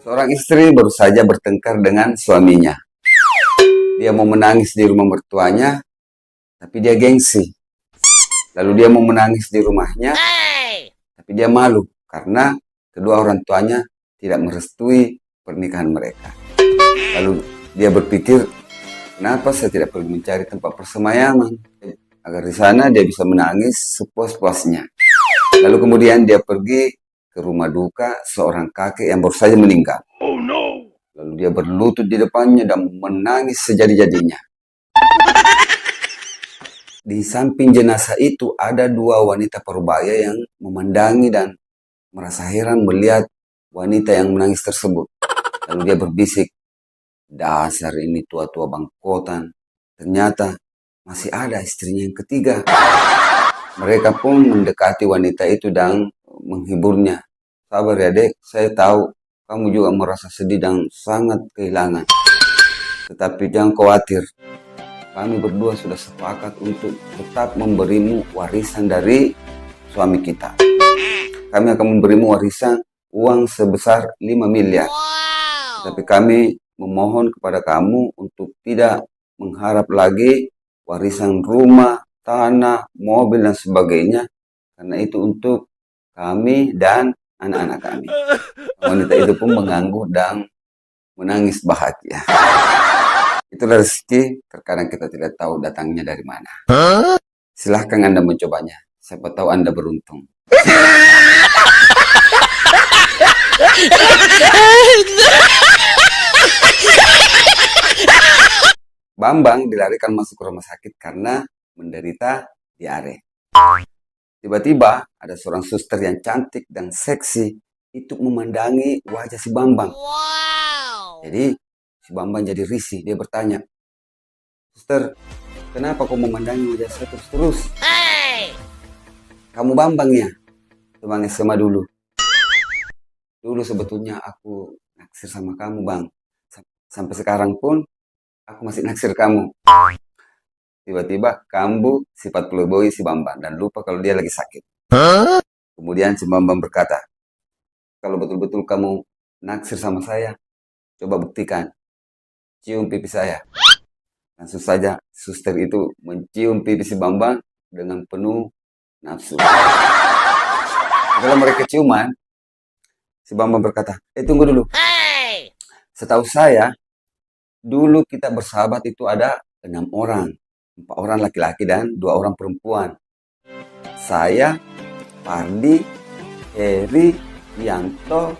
Seorang istri baru saja bertengkar dengan suaminya. Dia mau menangis di rumah mertuanya, tapi dia gengsi. Lalu dia mau menangis di rumahnya, tapi dia malu karena kedua orang tuanya tidak merestui pernikahan mereka. Lalu dia berpikir, kenapa saya tidak pergi mencari tempat persemayaman agar di sana dia bisa menangis sepuas-puasnya. Lalu kemudian dia pergi ke rumah duka seorang kakek yang baru saja meninggal. Lalu dia berlutut di depannya dan menangis sejadi-jadinya. Di samping jenazah itu ada dua wanita parubaya yang memandangi dan merasa heran melihat wanita yang menangis tersebut. Lalu dia berbisik, dasar ini tua-tua bangkotan. Ternyata masih ada istrinya yang ketiga. Mereka pun mendekati wanita itu dan menghiburnya. Sabar ya dek, saya tahu kamu juga merasa sedih dan sangat kehilangan. Tetapi jangan khawatir, kami berdua sudah sepakat untuk tetap memberimu warisan dari suami kita. Kami akan memberimu warisan uang sebesar 5 miliar. Tapi kami memohon kepada kamu untuk tidak mengharap lagi warisan rumah, tanah, mobil, dan sebagainya. Karena itu untuk kami dan anak-anak kami. Wanita itu pun mengangguk dan menangis bahagia. Itulah rezeki, terkadang kita tidak tahu datangnya dari mana. Silahkan Anda mencobanya. Siapa tahu Anda beruntung. Bambang dilarikan masuk ke rumah sakit karena menderita diare. Tiba-tiba ada seorang suster yang cantik dan seksi itu memandangi wajah si Bambang. Jadi si Bambang jadi risih. Dia bertanya, Suster, kenapa kau memandangi wajah saya terus-terus? Kamu Bambang ya? Teman SMA dulu. Dulu sebetulnya aku naksir sama kamu, Bang. Sampai sekarang pun aku masih naksir kamu. Tiba-tiba kamu sifat playboy si Bambang dan lupa kalau dia lagi sakit. Kemudian si Bambang berkata, kalau betul-betul kamu naksir sama saya, coba buktikan. Cium pipi saya. Langsung saja suster itu mencium pipi si Bambang dengan penuh nafsu. Setelah mereka ciuman, si Bambang berkata, tunggu dulu. Setahu saya, dulu kita bersahabat itu ada 6 orang. 4 orang laki-laki dan 2 orang perempuan. Saya, Pardi, Heri, Yanto,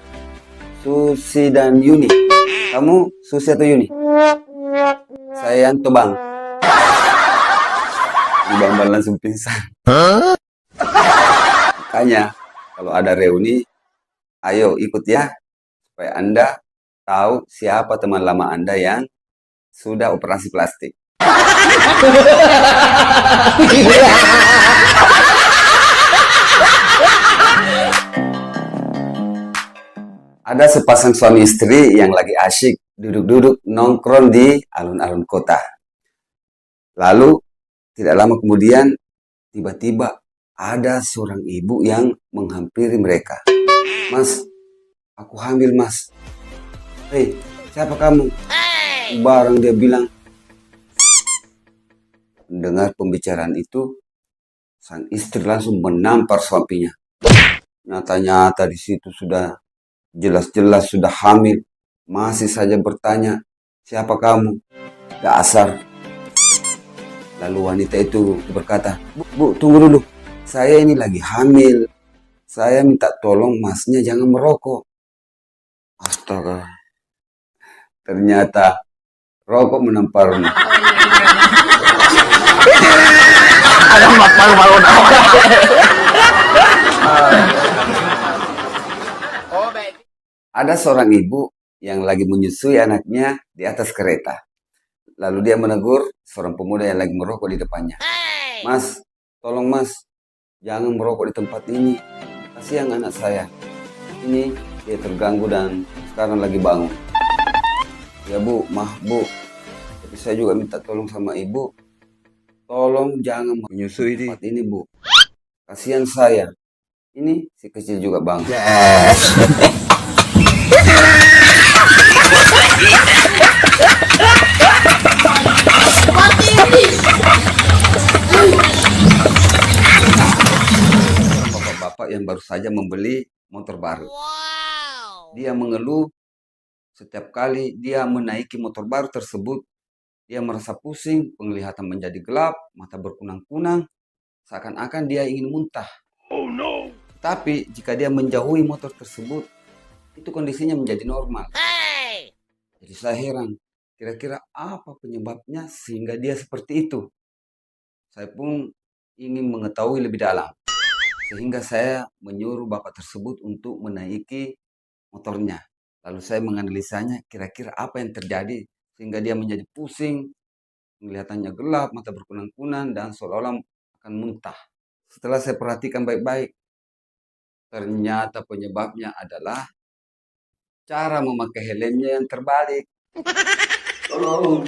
Susi, dan Yuni. Kamu Susi atau Yuni? Saya Yanto, Bang. Si Bambang langsung pingsan. Makanya, kalau ada reuni, ayo ikut ya. Supaya Anda tahu siapa teman lama Anda yang sudah operasi plastik. Ada sepasang suami istri yang lagi asyik duduk-duduk nongkrong di alun-alun kota. Lalu, tidak lama kemudian, tiba-tiba ada seorang ibu yang menghampiri mereka. Mas, aku hamil, Mas. Hei, siapa kamu? Barang dia bilang. Mendengar pembicaraan itu, sang istri langsung menampar suaminya. Nyata-nyata di situ sudah jelas-jelas sudah hamil. Masih saja bertanya, siapa kamu? Dasar. Lalu wanita itu berkata, Bu, tunggu dulu. Saya ini lagi hamil. Saya minta tolong masnya jangan merokok. Astaga. Ternyata rokok menamparnya. Malu-malu naman. Ada seorang ibu yang lagi menyusui anaknya di atas kereta. Lalu dia menegur seorang pemuda yang lagi merokok di depannya. Mas, tolong mas, jangan merokok di tempat ini. Kasihan anak saya. Ini dia terganggu dan sekarang lagi bangun. Ya bu, maaf bu. Tapi saya juga minta tolong sama ibu. Tolong jangan menyusui di tempat ini bu. Kasihan saya. Ini si kecil juga bang. Bapak-bapak yang baru saja membeli motor baru. Dia mengeluh setiap kali dia menaiki motor baru tersebut. Dia merasa pusing, penglihatan menjadi gelap, mata berkunang-kunang, seakan-akan dia ingin muntah. Oh no! Tapi jika dia menjauhi motor tersebut, itu kondisinya menjadi normal. Jadi saya heran, kira-kira apa penyebabnya sehingga dia seperti itu? Saya pun ingin mengetahui lebih dalam. Sehingga saya menyuruh bapak tersebut untuk menaiki motornya. Lalu saya menganalisanya kira-kira apa yang terjadi sehingga dia menjadi pusing, kelihatannya gelap, mata berkunang-kunang, dan seolah-olah akan muntah. Setelah saya perhatikan baik-baik, ternyata penyebabnya adalah cara memakai helmnya yang terbalik. Tolong.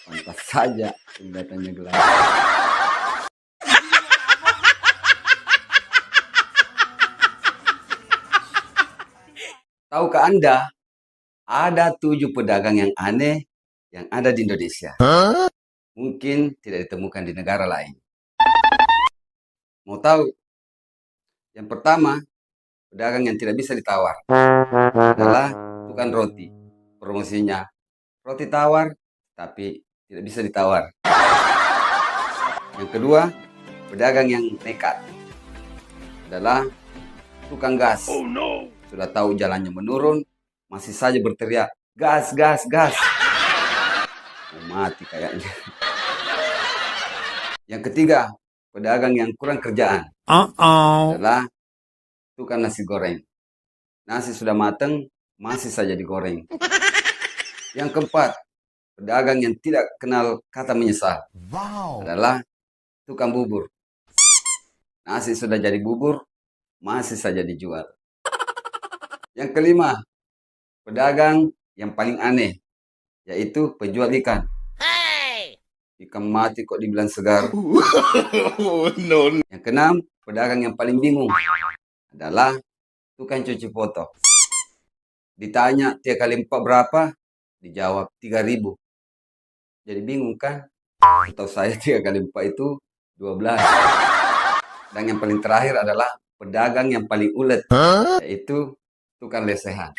Pantas saja kelihatannya gelap. Tahukah Anda, ada 7 pedagang yang aneh yang ada di Indonesia. Mungkin tidak ditemukan di negara lain. Mau tahu? Yang pertama, pedagang yang tidak bisa ditawar adalah tukang roti. Promosinya, roti tawar, tapi tidak bisa ditawar. Yang kedua, pedagang yang nekat adalah tukang gas. Oh no! Sudah tahu jalannya menurun, masih saja berteriak, gas, gas, gas. Mau mati kayaknya. Yang ketiga, pedagang yang kurang kerjaan adalah tukang nasi goreng. Nasi sudah matang, masih saja digoreng. Yang keempat, pedagang yang tidak kenal kata menyesal adalah tukang bubur. Nasi sudah jadi bubur, masih saja dijual. Yang kelima, pedagang yang paling aneh, yaitu penjual ikan. Ikan mati kok dibilang segar. Yang keenam, pedagang yang paling bingung adalah tukang cuci foto. Ditanya 3 kali 4 berapa? Dijawab 3.000. Jadi bingung kan? Atau saya 3 kali 4 itu 12. Dan yang paling terakhir adalah pedagang yang paling ulet, yaitu tukang lesehan.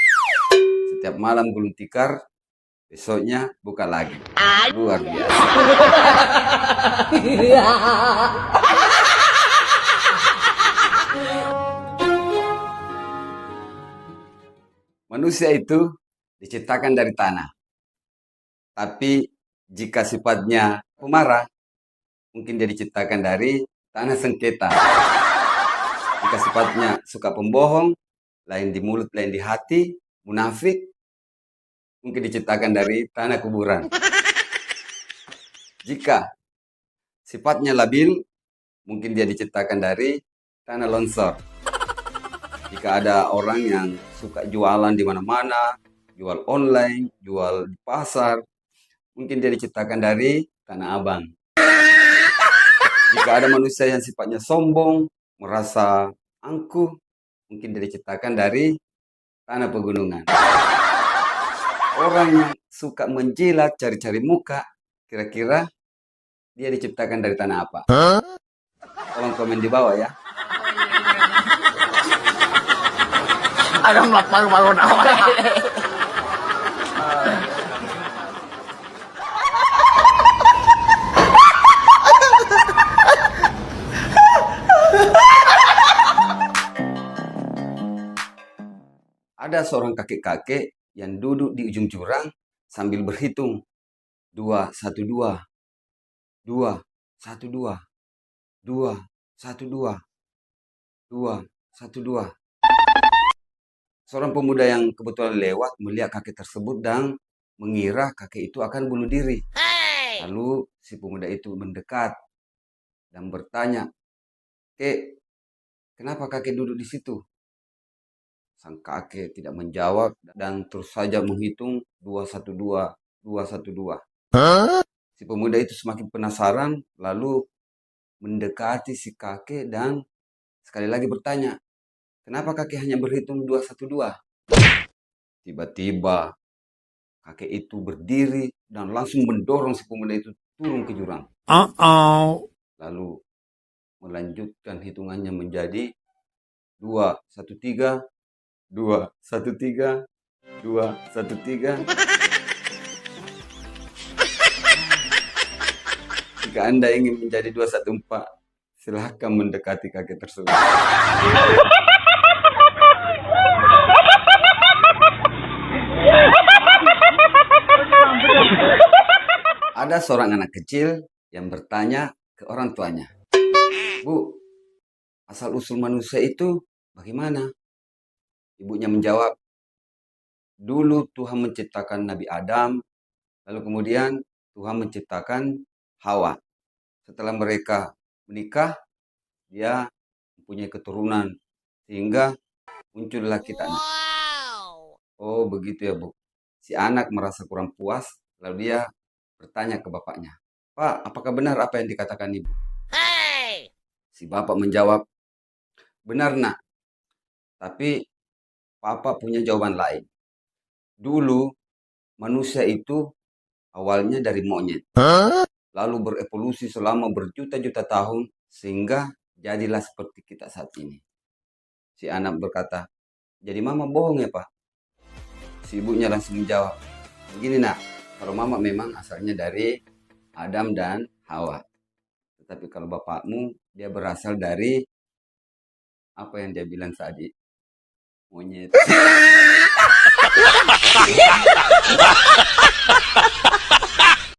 Setiap malam gulung tikar, besoknya buka lagi. Luar biasa. Manusia itu diciptakan dari tanah. Tapi jika sifatnya pemarah, mungkin dia diciptakan dari tanah sengketa. Jika sifatnya suka pembohong, lain di mulut, lain di hati, munafik, mungkin diciptakan dari tanah kuburan. Jika sifatnya labil, mungkin dia diciptakan dari tanah longsor. Jika ada orang yang suka jualan di mana-mana, jual online, jual di pasar, mungkin dia diciptakan dari tanah abang. Jika ada manusia yang sifatnya sombong, merasa angkuh, mungkin dia diciptakan dari tanah pegunungan. Orang yang suka menjilat, cari-cari muka, kira-kira dia diciptakan dari tanah apa? Tolong komen di bawah ya. Ada malu-malu amat. Ada seorang kakek-kakek yang duduk di ujung jurang sambil berhitung. 2, 1, 2. 2, 1, 2. 2, 1, 2. 2, 1, 2. Seorang pemuda yang kebetulan lewat melihat kakek tersebut dan mengira kakek itu akan bunuh diri. Lalu si pemuda itu mendekat dan bertanya, "Kek, kenapa kakek duduk di situ?" Sang kakek tidak menjawab dan terus saja menghitung 2, 1, 2, 2, 1, 2. Si pemuda itu semakin penasaran lalu mendekati si kakek dan sekali lagi bertanya, "Kenapa kakek hanya berhitung 2, 1, 2?" Tiba-tiba kakek itu berdiri dan langsung mendorong si pemuda itu turun ke jurang. Lalu melanjutkan hitungannya menjadi 2, 1, 3, 2, 1, 3, 2, 1, 3. Jika Anda ingin menjadi 214, silahkan mendekati kakek tersebut. Ada seorang anak kecil yang bertanya ke orang tuanya, "Bu, asal-usul manusia itu bagaimana?" Ibunya menjawab, "Dulu Tuhan menciptakan Nabi Adam, lalu kemudian Tuhan menciptakan Hawa. Setelah mereka menikah, dia mempunyai keturunan, sehingga muncullah kita." Oh begitu ya Bu. Si anak merasa kurang puas, lalu dia bertanya ke bapaknya, "Pak, apakah benar apa yang dikatakan ibu?" Si bapak menjawab, "Benar nak, tapi papa punya jawaban lain. Dulu manusia itu awalnya dari monyet, lalu berevolusi selama berjuta-juta tahun sehingga jadilah seperti kita saat ini." Si anak berkata, "Jadi mama bohong ya Pak?" Si ibunya langsung menjawab, "Begini nak, kalau mama memang asalnya dari Adam dan Hawa. Tetapi kalau bapakmu, dia berasal dari apa yang dia bilang tadi? Monyet."